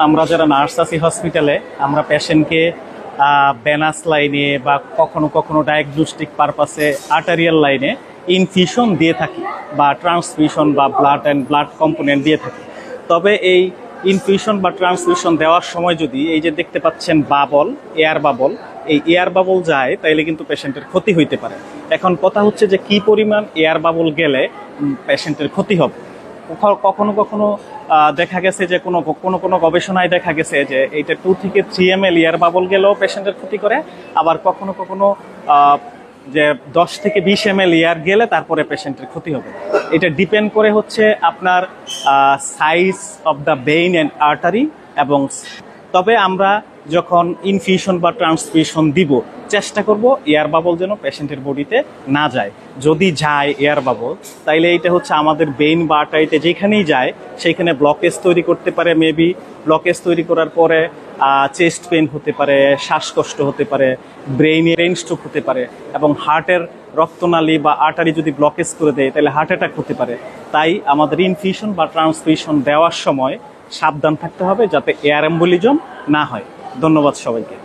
আমরা যারা নার্স আছি হসপিটালে আমরা পেশেন্টকে ভেনাস লাইনে বা কখনো কখনো ডায়াগনস্টিক পারপাসে আর্টারিয়াল লাইনে ইনফিউশন দিয়ে থাকি বা ট্রান্সফিউশন বা ব্লাড কম্পোনেন্ট দিয়ে থাকি। তবে এই ইনফিউশন বা ট্রান্সফিউশন দেওয়ার সময় যদি এই যে দেখতে পাচ্ছেন বাবল, এয়ার বাবল, এই এয়ার বাবল যায় তাইলে কিন্তু পেশেন্টের ক্ষতি হইতে পারে। এখন কথা হচ্ছে যে কি পরিমাণ এয়ার বাবল গেলে পেশেন্টের ক্ষতি হবে। কখনো কখনো দেখা গেছে যে কোনো গবেষণায় দেখা গেছে যে এইটা 2 থেকে 3 ml এয়ার বাবল গেলেও পেশেন্টের ক্ষতি করে। আবার কখনো কখনো যে 10 থেকে 20 ml এয়ার গেলে তারপরে পেশেন্টের ক্ষতি হবে। এটা ডিপেন্ড করে হচ্ছে আপনার size of the vein and artery. এবং তবে আমরা যখন ইনফিউশন বা ট্রান্সফিউশন দিব চেষ্টা করব এয়ার বাবল যেন পেশেন্টের বডিতে না যায়। যদি যায় এয়ার বাবল তাইলে এইটা হচ্ছে আমাদের ভেইন বা আর্টারিতে যেখানেই যায় সেইখানে ব্লকেজ তৈরি করতে পারে। মেবি ব্লকেজ তৈরি করার পরে চেস্ট পেন হতে পারে, শ্বাসকষ্ট হতে পারে, ব্রেইন স্ট্রোক হতে পারে এবং হার্টের রক্তনালী বা আর্টারি যদি ব্লকেজ করে দেয় তাহলে হার্ট অ্যাটাক হতে পারে। তাই আমাদের ইনফিউশন বা ট্রান্সফিউশন দেওয়ার সময় সাবধান থাকতে হবে যাতে এয়ার এম্বোলিজম না হয়। ধন্যবাদ সবাইকে।